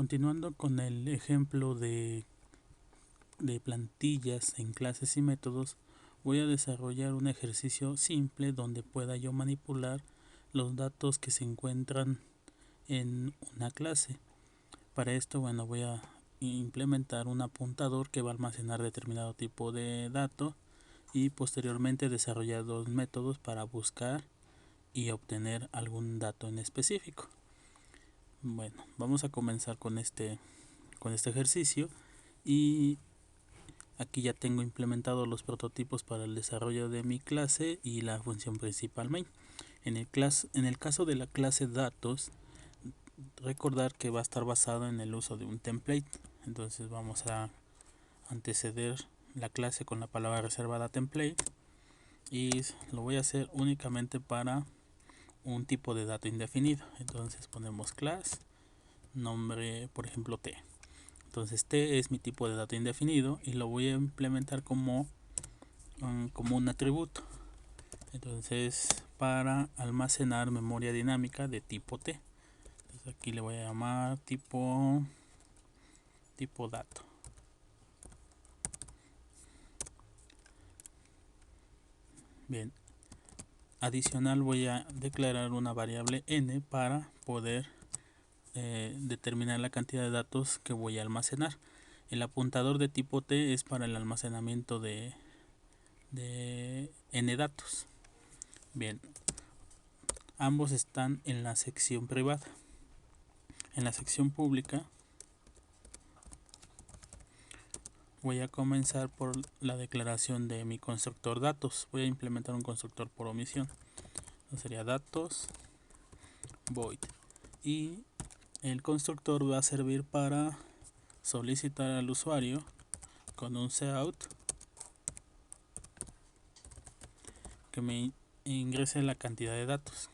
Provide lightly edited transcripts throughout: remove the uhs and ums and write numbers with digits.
Continuando con el ejemplo de plantillas en clases y métodos, voy a desarrollar un ejercicio simple donde pueda yo manipular los datos que se encuentran en una clase. Para esto, voy a implementar un apuntador que va a almacenar determinado tipo de dato y posteriormente desarrollar dos métodos para buscar y obtener algún dato en específico. Bueno, vamos a comenzar con este ejercicio y aquí ya tengo implementados los prototipos para el desarrollo de mi clase y la función principal main. En el caso de la clase datos, recordar que va a estar basado en el uso de un template. Entonces vamos a anteceder la clase con la palabra reservada template y lo voy a hacer únicamente para un tipo de dato indefinido. Entonces ponemos class nombre, por ejemplo t. Entonces t es mi tipo de dato indefinido y lo voy a implementar como un atributo. Entonces, para almacenar memoria dinámica de tipo t, entonces aquí le voy a llamar tipo dato. Bien, adicional voy a declarar una variable n para poder determinar la cantidad de datos que voy a almacenar. El apuntador de tipo t es para el almacenamiento de n datos. Bien, ambos están en la sección privada. En la sección pública voy a comenzar por la declaración de mi constructor datos. Voy a implementar un constructor por omisión. Entonces sería datos void, y el constructor va a servir para solicitar al usuario con un cout que me ingrese la cantidad de datos.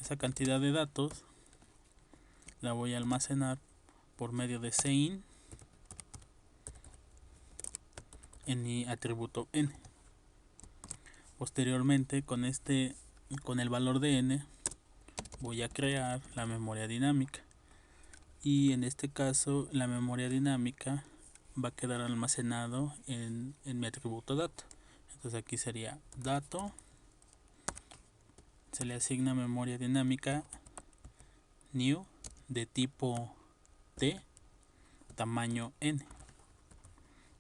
Esa cantidad de datos la voy a almacenar por medio de sein en mi atributo n. Posteriormente, con el valor de n, voy a crear la memoria dinámica, y en este caso la memoria dinámica va a quedar almacenado en mi atributo dato. Entonces aquí sería dato, se le asigna memoria dinámica new de tipo t, tamaño n.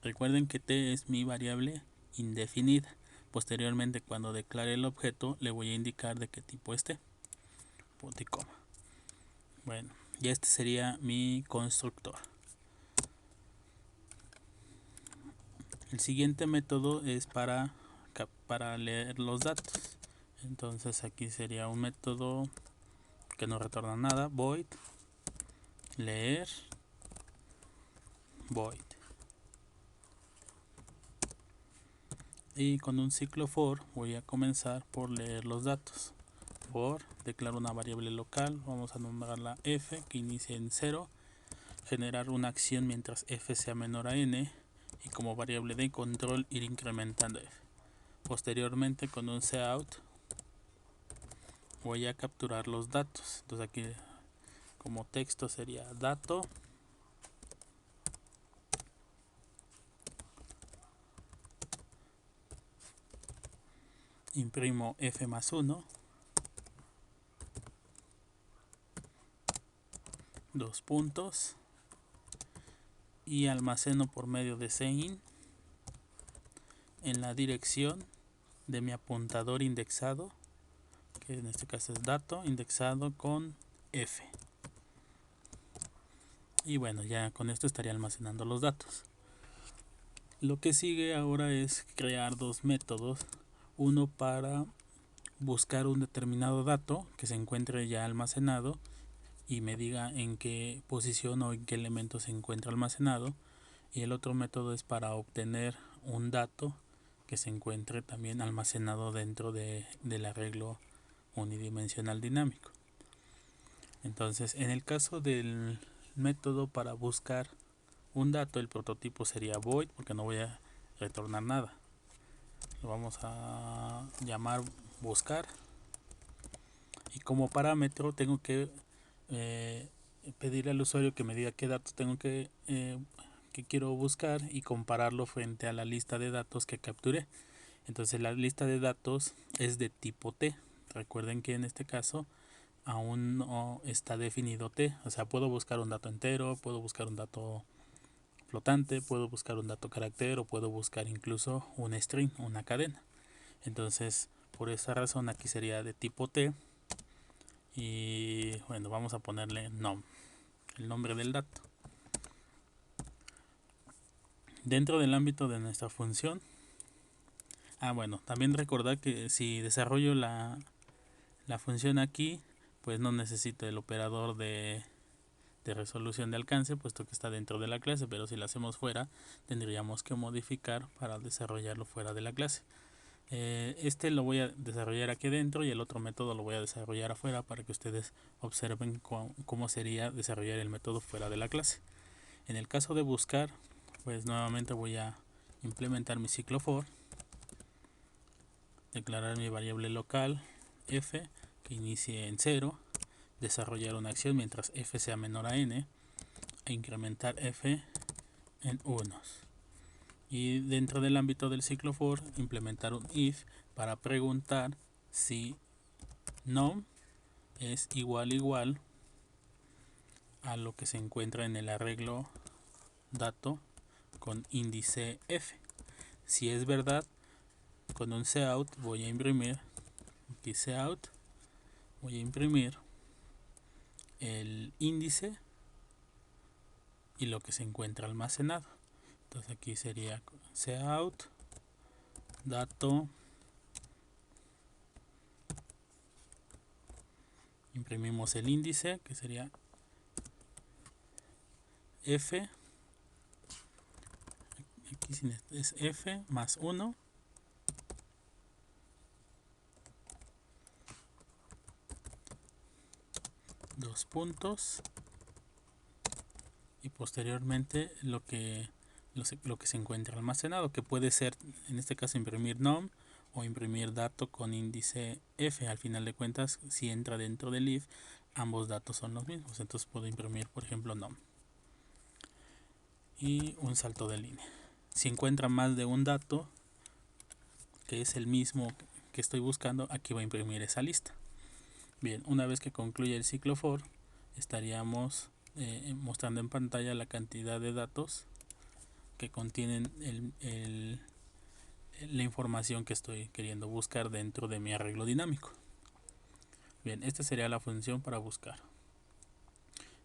Recuerden que t es mi variable indefinida. Posteriormente, cuando declare el objeto, le voy a indicar de qué tipo esté. Punto y coma. Bueno, ya este sería mi constructor. El siguiente método es para leer los datos. Entonces aquí sería un método que no retorna nada, void leer void, y con un ciclo for voy a comenzar por leer los datos. For, declaro una variable local, vamos a nombrarla f, que inicie en 0, generar una acción mientras f sea menor a n, y como variable de control ir incrementando f. Posteriormente, con un cout voy a capturar los datos. Entonces aquí como texto sería dato imprimo f más 1, dos puntos, y almaceno por medio de sein en la dirección de mi apuntador indexado, que en este caso es dato indexado con f. Y bueno, ya con esto estaría almacenando los datos. Lo que sigue ahora es crear dos métodos, uno para buscar un determinado dato que se encuentre ya almacenado y me diga en qué posición o en qué elemento se encuentra almacenado, y el otro método es para obtener un dato que se encuentre también almacenado dentro del arreglo unidimensional dinámico. Entonces, en el caso del método para buscar un dato, el prototipo sería void, porque no voy a retornar nada. Lo vamos a llamar buscar, y como parámetro tengo que pedirle al usuario que me diga qué datos tengo que quiero buscar y compararlo frente a la lista de datos que capturé. Entonces la lista de datos es de tipo T. Recuerden que en este caso aún no está definido T. O sea, puedo buscar un dato entero, puedo buscar un dato flotante, puedo buscar un dato carácter o puedo buscar incluso un string, una cadena. Entonces, por esa razón aquí sería de tipo T. Y bueno, vamos a ponerle nom, el nombre del dato. Dentro del ámbito de nuestra función, bueno, también recordar que si desarrollo la función aquí, pues no necesito el operador de resolución de alcance, puesto que está dentro de la clase, pero si lo hacemos fuera, tendríamos que modificar para desarrollarlo fuera de la clase. Este lo voy a desarrollar aquí dentro y el otro método lo voy a desarrollar afuera para que ustedes observen cómo sería desarrollar el método fuera de la clase. En el caso de buscar, pues nuevamente voy a implementar mi ciclo for, declarar mi variable local f que inicie en 0, desarrollar una acción mientras f sea menor a n e incrementar f en unos. Y dentro del ámbito del ciclo for implementar un if para preguntar si nom es igual a lo que se encuentra en el arreglo dato con índice f. Si es verdad, con un cout voy a imprimir aquí cout, voy a imprimir el índice y lo que se encuentra almacenado. Entonces aquí sería cout dato, imprimimos el índice que sería f, aquí es f más 1 dos puntos y posteriormente lo que se encuentra almacenado, que puede ser en este caso imprimir nom o imprimir dato con índice f. Al final de cuentas, si entra dentro del if, ambos datos son los mismos, entonces puedo imprimir por ejemplo nom y un salto de línea. Si encuentra más de un dato que es el mismo que estoy buscando, aquí voy a imprimir esa lista. Bien, una vez que concluye el ciclo for, estaríamos mostrando en pantalla la cantidad de datos que contienen la información que estoy queriendo buscar dentro de mi arreglo dinámico. Bien, esta sería la función para buscar.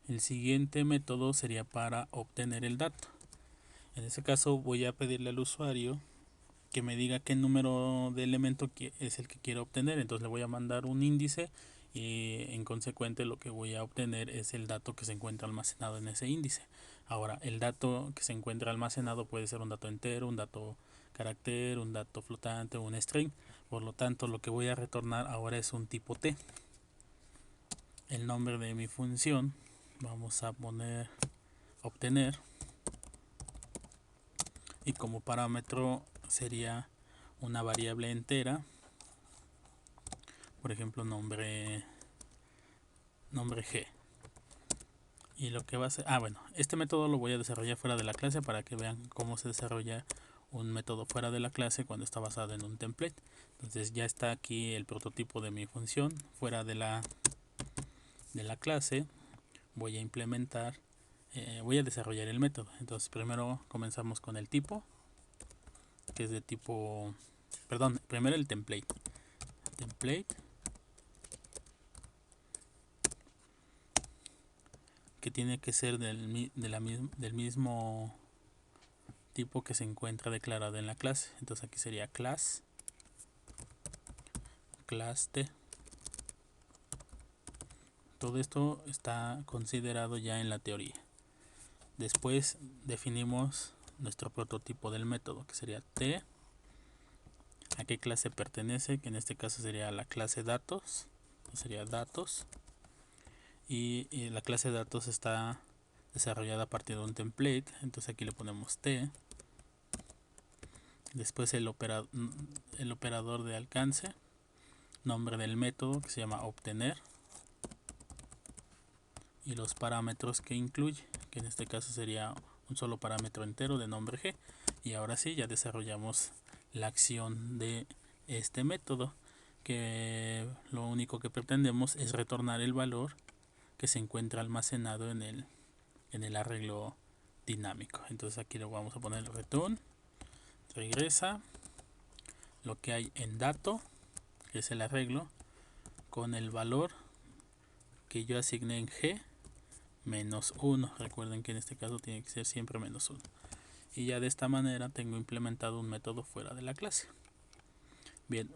El siguiente método sería para obtener el dato. En este caso voy a pedirle al usuario que me diga qué número de elemento es el que quiero obtener. Entonces le voy a mandar un índice y en consecuente lo que voy a obtener es el dato que se encuentra almacenado en ese índice. Ahora, el dato que se encuentra almacenado puede ser un dato entero, un dato carácter, un dato flotante o un string. Por lo tanto, lo que voy a retornar ahora es un tipo T. El nombre de mi función, vamos a poner obtener, y como parámetro sería una variable entera, por ejemplo nombre G. Y lo que va a hacer, bueno, este método lo voy a desarrollar fuera de la clase para que vean cómo se desarrolla un método fuera de la clase cuando está basado en un template. Entonces ya está aquí el prototipo de mi función fuera de la clase. Voy a implementar, voy a desarrollar el método. Entonces primero comenzamos con el tipo, que es de tipo, perdón, primero el template que tiene que ser del mismo tipo que se encuentra declarado en la clase. Entonces aquí sería class T. Todo esto está considerado ya en la teoría. Después definimos nuestro prototipo del método, que sería T, a qué clase pertenece, que en este caso sería la clase datos, sería datos, y la clase de datos está desarrollada a partir de un template. Entonces aquí le ponemos T. Después el operador de alcance, nombre del método que se llama obtener, y los parámetros que incluye, que en este caso sería un solo parámetro entero de nombre g. Y ahora sí, ya desarrollamos la acción de este método, que lo único que pretendemos es retornar el valor que se encuentra almacenado en el arreglo dinámico. Entonces aquí le vamos a poner return, regresa lo que hay en dato, que es el arreglo, con el valor que yo asigné en g menos 1. Recuerden que en este caso tiene que ser siempre menos 1. Y ya de esta manera tengo implementado un método fuera de la clase. Bien,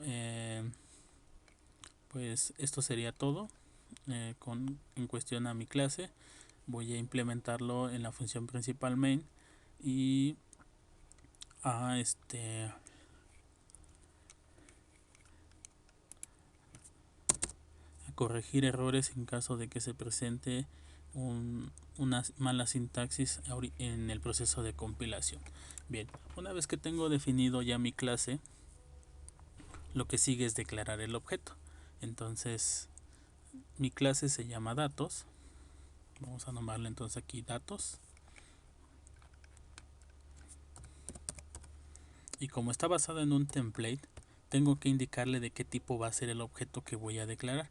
pues esto sería todo en cuestión a mi clase. Voy a implementarlo en la función principal main y a corregir errores en caso de que se presente una mala sintaxis en el proceso de compilación. Bien, una vez que tengo definido ya mi clase, lo que sigue es declarar el objeto. Entonces mi clase se llama datos. Vamos a nombrarle entonces aquí datos. Y como está basado en un template, tengo que indicarle de qué tipo va a ser el objeto que voy a declarar.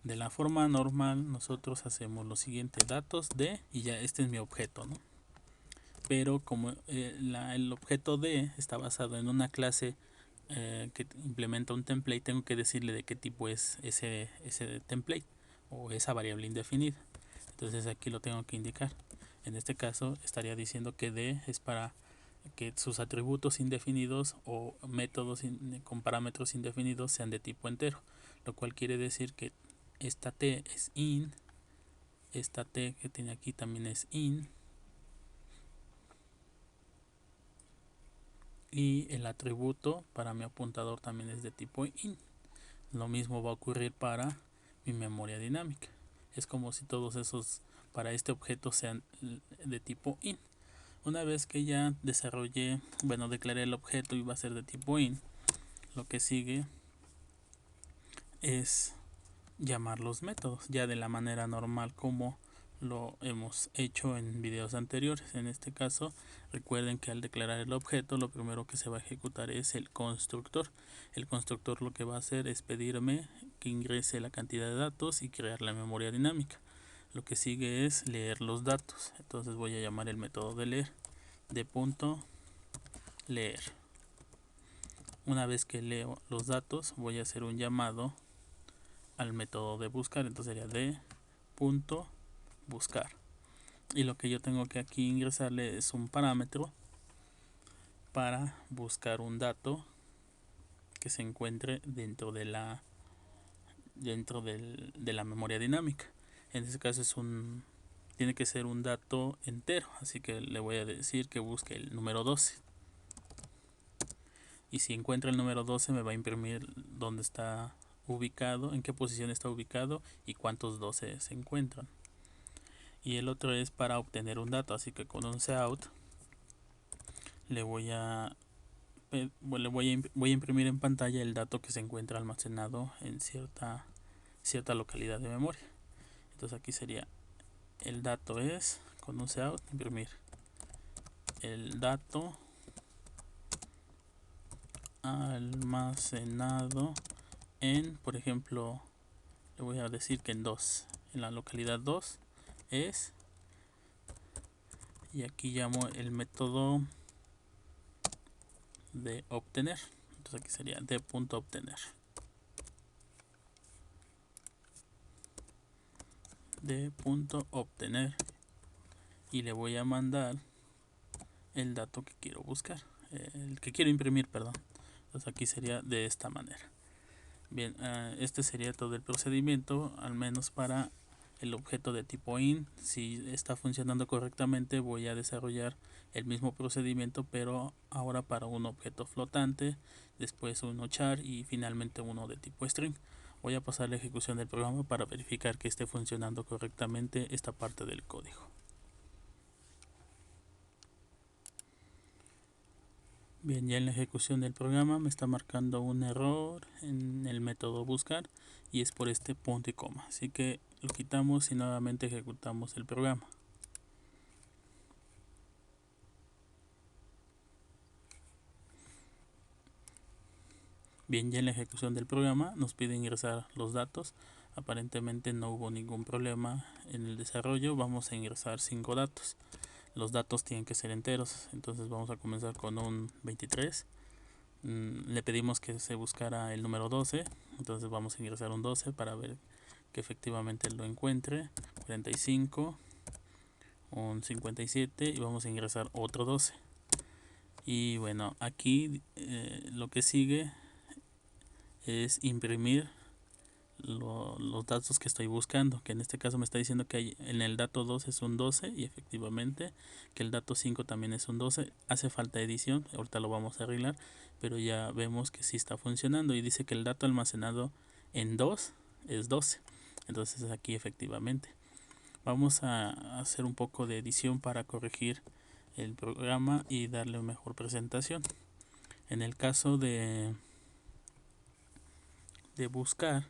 De la forma normal nosotros hacemos lo siguiente: datos de, y ya este es mi objeto, ¿no? Pero como el objeto de está basado en una clase que implementa un template, tengo que decirle de qué tipo es ese template o esa variable indefinida. Entonces aquí lo tengo que indicar. En este caso estaría diciendo que d es para que sus atributos indefinidos o métodos con parámetros indefinidos sean de tipo entero, lo cual quiere decir que esta t es in, esta t que tiene aquí también es in, y el atributo para mi apuntador también es de tipo in. Lo mismo va a ocurrir para mi memoria dinámica. Es como si todos esos para este objeto sean de tipo in. Una vez que ya desarrollé, declaré el objeto y va a ser de tipo in, lo que sigue es llamar los métodos ya de la manera normal como lo hemos hecho en videos anteriores. En este caso, recuerden que al declarar el objeto, lo primero que se va a ejecutar es el constructor. El constructor lo que va a hacer es pedirme que ingrese la cantidad de datos y crear la memoria dinámica. Lo que sigue es leer los datos. Entonces voy a llamar el método de leer, de punto leer. Una vez que leo los datos, voy a hacer un llamado al método de buscar. Entonces sería de punto buscar, y lo que yo tengo que aquí ingresarle es un parámetro para buscar un dato que se encuentre dentro de la memoria dinámica. En este caso tiene que ser un dato entero, así que le voy a decir que busque el número 12, y si encuentra el número 12 me va a imprimir dónde está ubicado, en qué posición está ubicado y cuántos 12 se encuentran. Y el otro es para obtener un dato, así que con un cout voy a imprimir en pantalla el dato que se encuentra almacenado en cierta localidad de memoria. Entonces aquí sería el dato es, con un cout, imprimir el dato almacenado en, por ejemplo, le voy a decir que en la localidad 2 es, y aquí llamo el método de obtener. Entonces aquí sería de punto obtener, y le voy a mandar el dato que quiero buscar, el que quiero imprimir, perdón. Entonces aquí sería de esta manera. Bien, este sería todo el procedimiento, al menos para el objeto de tipo in. Si está funcionando correctamente, voy a desarrollar el mismo procedimiento, pero ahora para un objeto flotante, después uno char y finalmente uno de tipo string. Voy a pasar la ejecución del programa para verificar que esté funcionando correctamente esta parte del código. Bien, ya en la ejecución del programa me está marcando un error en el método buscar, y es por este punto y coma, así que lo quitamos y nuevamente ejecutamos el programa. Bien, ya en la ejecución del programa nos pide ingresar los datos. Aparentemente no hubo ningún problema en el desarrollo. Vamos a ingresar 5 datos. Los datos tienen que ser enteros, entonces vamos a comenzar con un 23. Le pedimos que se buscara el número 12, entonces vamos a ingresar un 12 para ver que efectivamente lo encuentre. 45, un 57 y vamos a ingresar otro 12. Y bueno, aquí lo que sigue es imprimir los datos que estoy buscando, que en este caso me está diciendo que en el dato 2 es un 12 y efectivamente que el dato 5 también es un 12. Hace falta edición, ahorita lo vamos a arreglar, pero ya vemos que sí está funcionando y dice que el dato almacenado en 2 es 12. Entonces aquí efectivamente vamos a hacer un poco de edición para corregir el programa y darle una mejor presentación. En el caso de buscar,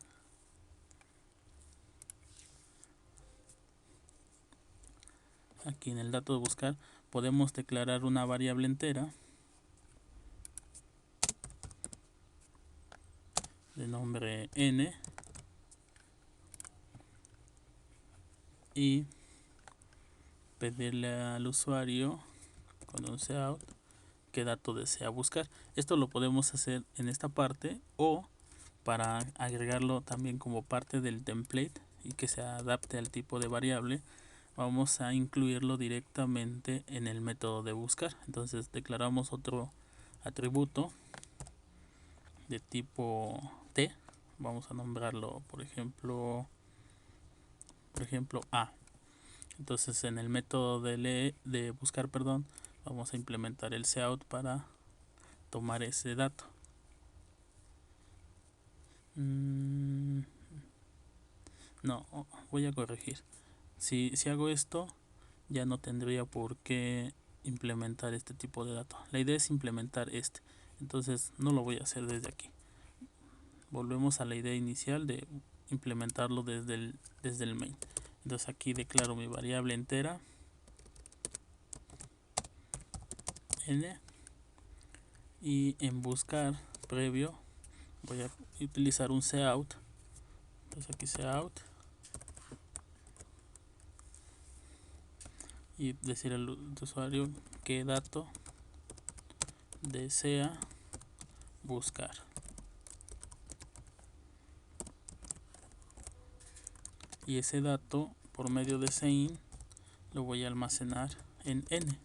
aquí en el dato de buscar podemos declarar una variable entera de nombre n y pedirle al usuario con un cout qué dato desea buscar. Esto lo podemos hacer en esta parte o para agregarlo también como parte del template y que se adapte al tipo de variable, vamos a incluirlo directamente en el método de buscar. Entonces declaramos otro atributo de tipo t, vamos a nombrarlo por ejemplo a. Entonces en el método de buscar, vamos a implementar el cout para tomar ese dato. No, voy a corregir. Si hago esto, ya no tendría por qué implementar este tipo de dato. La idea es implementar este. Entonces no lo voy a hacer desde aquí. Volvemos a la idea inicial de implementarlo desde el main. Entonces aquí declaro mi variable entera n y en buscar previo voy a utilizar un cout. Entonces aquí cout y decir al usuario qué dato desea buscar. Y ese dato por medio de sein lo voy a almacenar en n.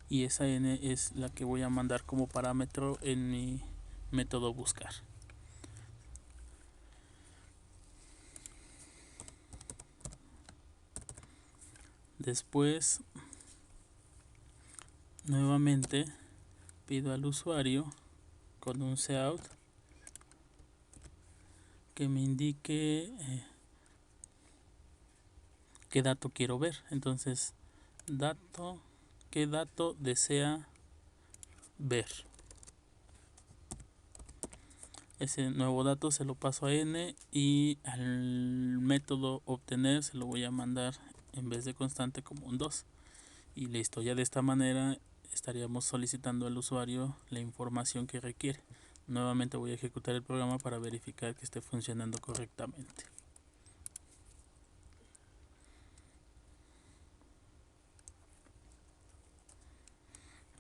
Y esa n es la que voy a mandar como parámetro en mi método buscar. Después nuevamente pido al usuario con un cout que me indique qué dato quiero ver. Entonces qué dato desea ver. Ese nuevo dato se lo paso a n y al método obtener se lo voy a mandar en vez de constante como un 2. Y listo, ya de esta manera estaríamos solicitando al usuario la información que requiere. Nuevamente voy a ejecutar el programa para verificar que esté funcionando correctamente.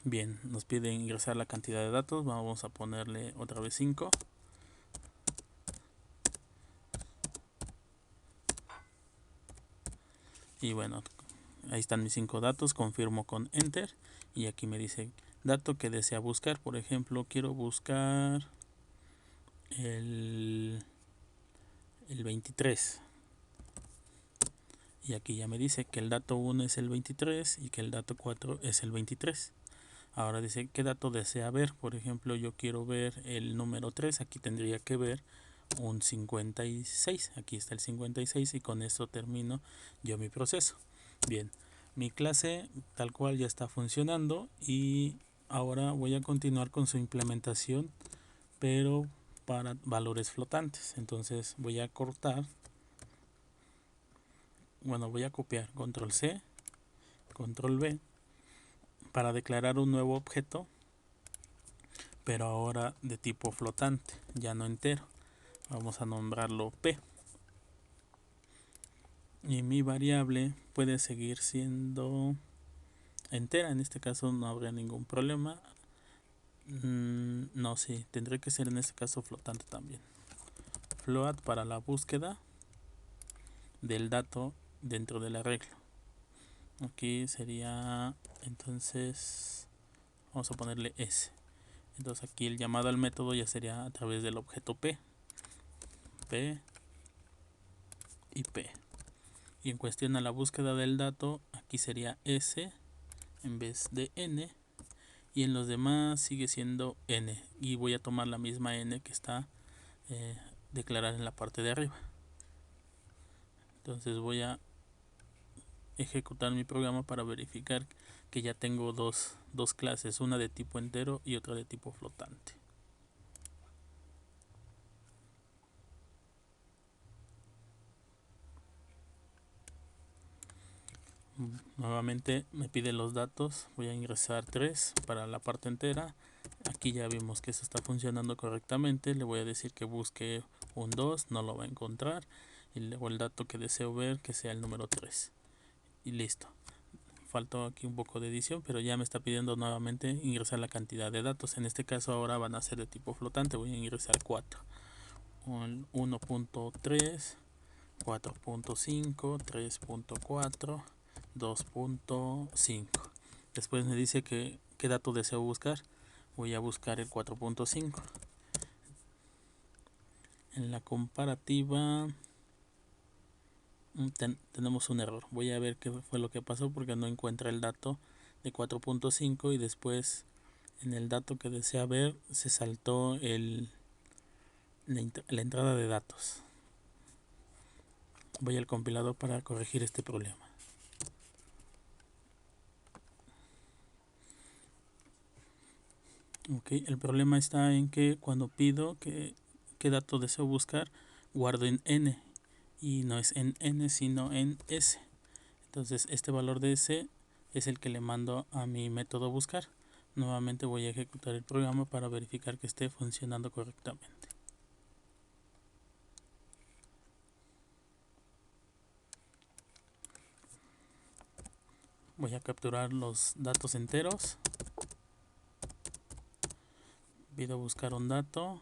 Bien, nos pide ingresar la cantidad de datos, vamos a ponerle otra vez 5. Y bueno, ahí están mis 5 datos, confirmo con enter y aquí me dice dato que desea buscar. Por ejemplo, quiero buscar el 23 y aquí ya me dice que el dato 1 es el 23 y que el dato 4 es el 23. Ahora dice qué dato desea ver. Por ejemplo, yo quiero ver el número 3, aquí tendría que ver un 56. Aquí está el 56 y con eso termino yo mi proceso. Bien, mi clase tal cual ya está funcionando y ahora voy a continuar con su implementación, pero para valores flotantes. Entonces voy a cortar, voy a copiar control C, control V para declarar un nuevo objeto, pero ahora de tipo flotante, ya no entero. Vamos a nombrarlo P. Y mi variable puede seguir siendo entera, en este caso no habría ningún problema. No, sí, tendré que ser en este caso flotante también. Float para la búsqueda del dato dentro del arreglo. Aquí sería, entonces, vamos a ponerle S. Entonces aquí el llamado al método ya sería a través del objeto P y P. Y en cuestión a la búsqueda del dato, aquí sería S en vez de N. Y en los demás sigue siendo N. Y voy a tomar la misma N que está declarada en la parte de arriba. Entonces voy a ejecutar mi programa para verificar que ya tengo dos clases, una de tipo entero y otra de tipo flotante. Nuevamente me pide los datos, voy a ingresar 3 para la parte entera. Aquí ya vimos que eso está funcionando correctamente. Le voy a decir que busque un 2, no lo va a encontrar, y luego el dato que deseo ver que sea el número 3 y listo. Faltó aquí un poco de edición, pero ya me está pidiendo nuevamente ingresar la cantidad de datos. En este caso ahora van a ser de tipo flotante. Voy a ingresar 4, 1.3, 4.5, 3.4, 2.5. Después me dice que qué dato deseo buscar. Voy a buscar el 4.5. En la comparativa tenemos un error. Voy a ver qué fue lo que pasó porque no encuentra el dato de 4.5 y después en el dato que desea ver se saltó la entrada de datos. Voy al compilador para corregir este problema. Ok, el problema está en que cuando pido qué dato deseo buscar, guardo en n y no es en n sino en s. Entonces este valor de s es el que le mando a mi método buscar. Nuevamente voy a ejecutar el programa para verificar que esté funcionando correctamente. Voy a capturar los datos enteros. Pido buscar un dato.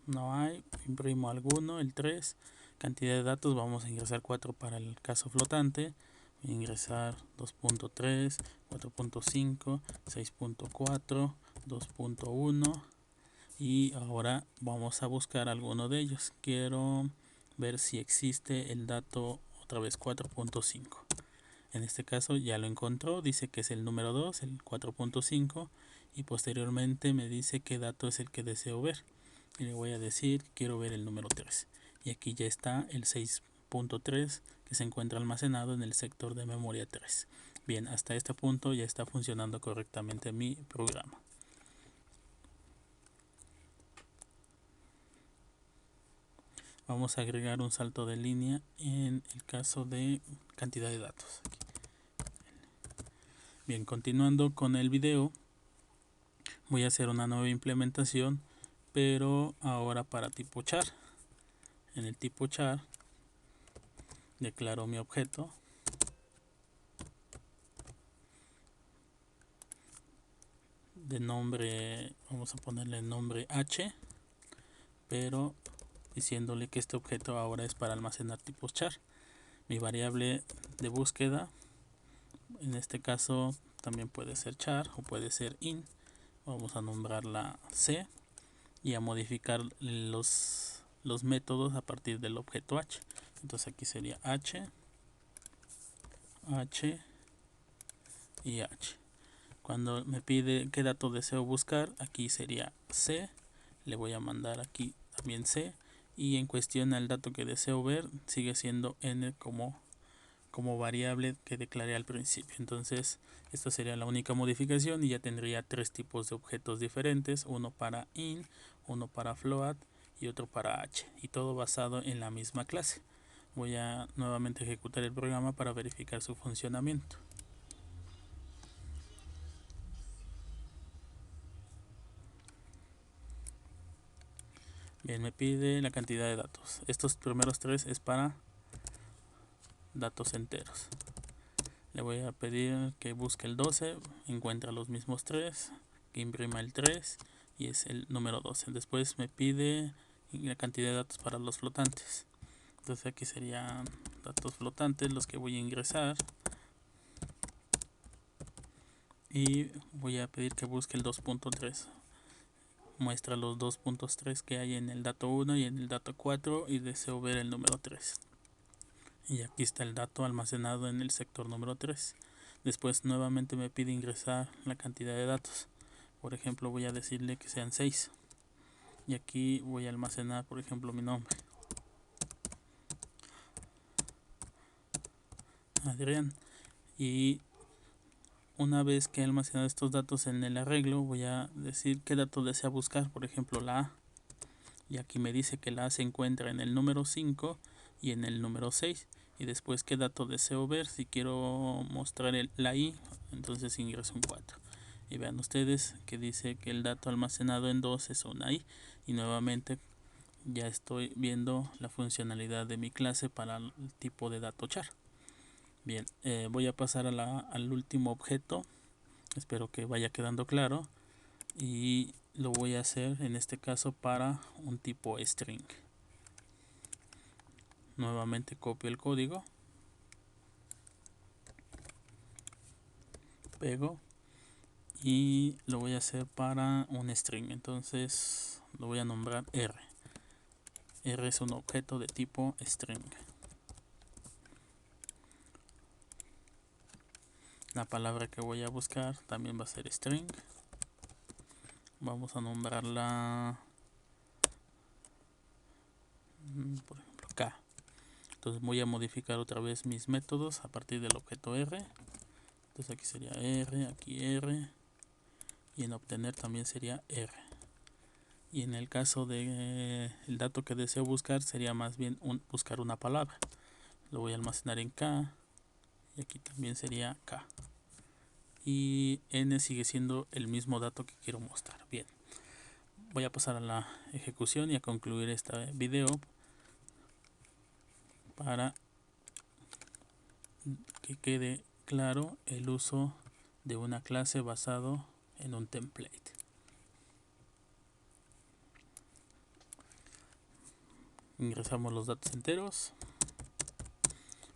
No hay. Imprimo alguno, el 3. Cantidad de datos, vamos a ingresar 4 para el caso flotante. Voy a ingresar 2.3, 4.5, 6.4, 2.1. Y ahora vamos a buscar alguno de ellos. Quiero ver si existe el dato otra vez 4.5. En este caso ya lo encontró, dice que es el número 2, el 4.5, y posteriormente me dice qué dato es el que deseo ver. Y le voy a decir que quiero ver el número 3. Y aquí ya está el 6.3 que se encuentra almacenado en el sector de memoria 3. Bien, hasta este punto ya está funcionando correctamente mi programa. Vamos a agregar un salto de línea en el caso de cantidad de datos. Bien, continuando con el video, voy a hacer una nueva implementación, pero ahora para tipo char. En el tipo char declaro mi objeto de nombre, vamos a ponerle nombre h, pero diciéndole que este objeto ahora es para almacenar tipos char. Mi variable de búsqueda, en este caso también puede ser char o puede ser in. Vamos a nombrarla c y a modificar los métodos a partir del objeto h. Entonces aquí sería h y h. Cuando me pide qué dato deseo buscar, aquí sería c. Le voy a mandar aquí también c. Y en cuestión al dato que deseo ver, sigue siendo n como variable que declaré al principio. Entonces esta sería la única modificación y ya tendría tres tipos de objetos diferentes: uno para in, uno para float y otro para h, y todo basado en la misma clase. Voy a nuevamente ejecutar el programa para verificar su funcionamiento. Bien, me pide la cantidad de datos. Estos primeros tres es para datos enteros. Le voy a pedir que busque el 12, encuentra los mismos 3, que imprima el 3 y es el número 12. Después me pide la cantidad de datos para los flotantes. Entonces aquí serían datos flotantes los que voy a ingresar. Y voy a pedir que busque el 2.3. Muestra los 2.3 que hay en el dato 1 y en el dato 4 y deseo ver el número 3. Y aquí está el dato almacenado en el sector número 3. Después nuevamente me pide ingresar la cantidad de datos. Por ejemplo, voy a decirle que sean 6. Y aquí voy a almacenar, por ejemplo, mi nombre, Adrián. Y una vez que he almacenado estos datos en el arreglo, voy a decir qué dato desea buscar. Por ejemplo, la A. Y aquí me dice que la A se encuentra en el número 5 y en el número 6. Y después qué dato deseo ver. Si quiero mostrar la I, entonces ingreso un 4. Y vean ustedes que dice que el dato almacenado en 2 es una I. Y nuevamente ya estoy viendo la funcionalidad de mi clase para el tipo de dato char. Bien, voy a pasar al último objeto. Espero que vaya quedando claro. Y lo voy a hacer en este caso para un tipo string. Nuevamente copio el código, pego y lo voy a hacer para un string. Entonces lo voy a nombrar R. R es un objeto de tipo string. La palabra que voy a buscar también va a ser string. Vamos a nombrarla, por ejemplo, K. Entonces voy a modificar otra vez mis métodos a partir del objeto R. Entonces aquí sería R, aquí R, y en obtener también sería R. Y en el caso de el dato que deseo buscar sería más bien buscar una palabra. Lo voy a almacenar en K y aquí también sería K. Y N sigue siendo el mismo dato que quiero mostrar. Bien, voy a pasar a la ejecución y a concluir este video para que quede claro el uso de una clase basado en un template. Ingresamos los datos enteros,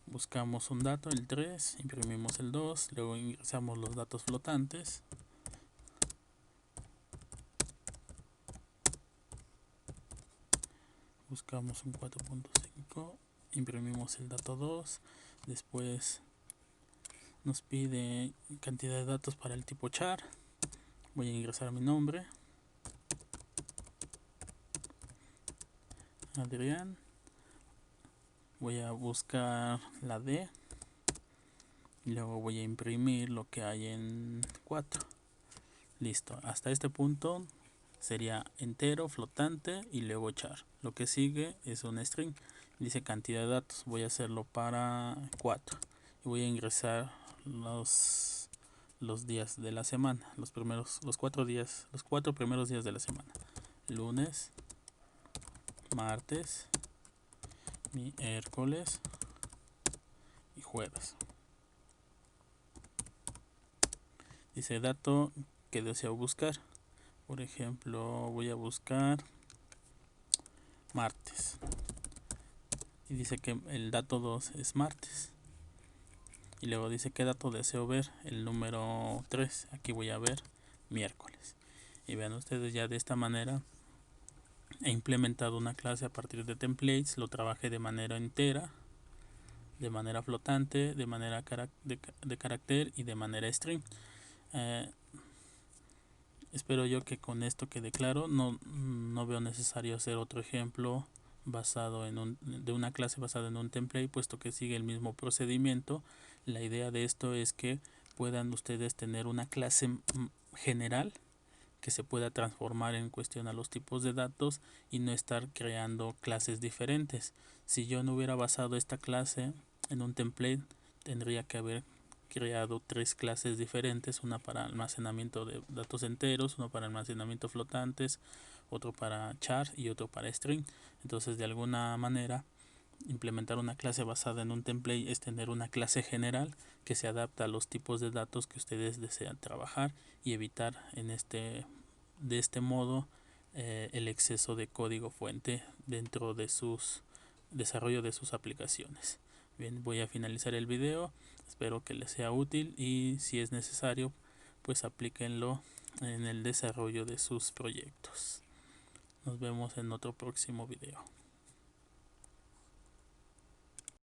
buscamos un dato, el 3, imprimimos el 2, luego ingresamos los datos flotantes, buscamos un 4.5, imprimimos el dato 2, después nos pide cantidad de datos para el tipo char, voy a ingresar mi nombre, Adrián, voy a buscar la D y luego voy a imprimir lo que hay en 4. Listo, hasta este punto sería entero, flotante y luego char. Lo que sigue es un string, dice cantidad de datos, voy a hacerlo para 4 y voy a ingresar los días de la semana, los 4 primeros días de la semana: lunes, martes, miércoles y jueves. Dice dato que deseo buscar, por ejemplo voy a buscar martes y dice que el dato 2 es martes. Y luego dice qué dato deseo ver, el número 3, aquí voy a ver miércoles. Y vean ustedes, ya de esta manera he implementado una clase a partir de templates, lo trabajé de manera entera, de manera flotante, de manera de carácter y de manera string. Espero yo que con esto quede claro. No veo necesario hacer otro ejemplo basado de una clase basada en un template, puesto que sigue el mismo procedimiento. La idea de esto es que puedan ustedes tener una clase general que se pueda transformar en cuestión a los tipos de datos y no estar creando clases diferentes. Si yo no hubiera basado esta clase en un template, tendría que haber creado tres clases diferentes, una para almacenamiento de datos enteros, uno para almacenamiento flotantes, otro para char y otro para string. Entonces, de alguna manera, implementar una clase basada en un template es tener una clase general que se adapta a los tipos de datos que ustedes desean trabajar y evitar de este modo el exceso de código fuente dentro de sus desarrollo de sus aplicaciones. Bien, voy a finalizar el video, espero que les sea útil y si es necesario pues aplíquenlo en el desarrollo de sus proyectos. Nos vemos en otro próximo video.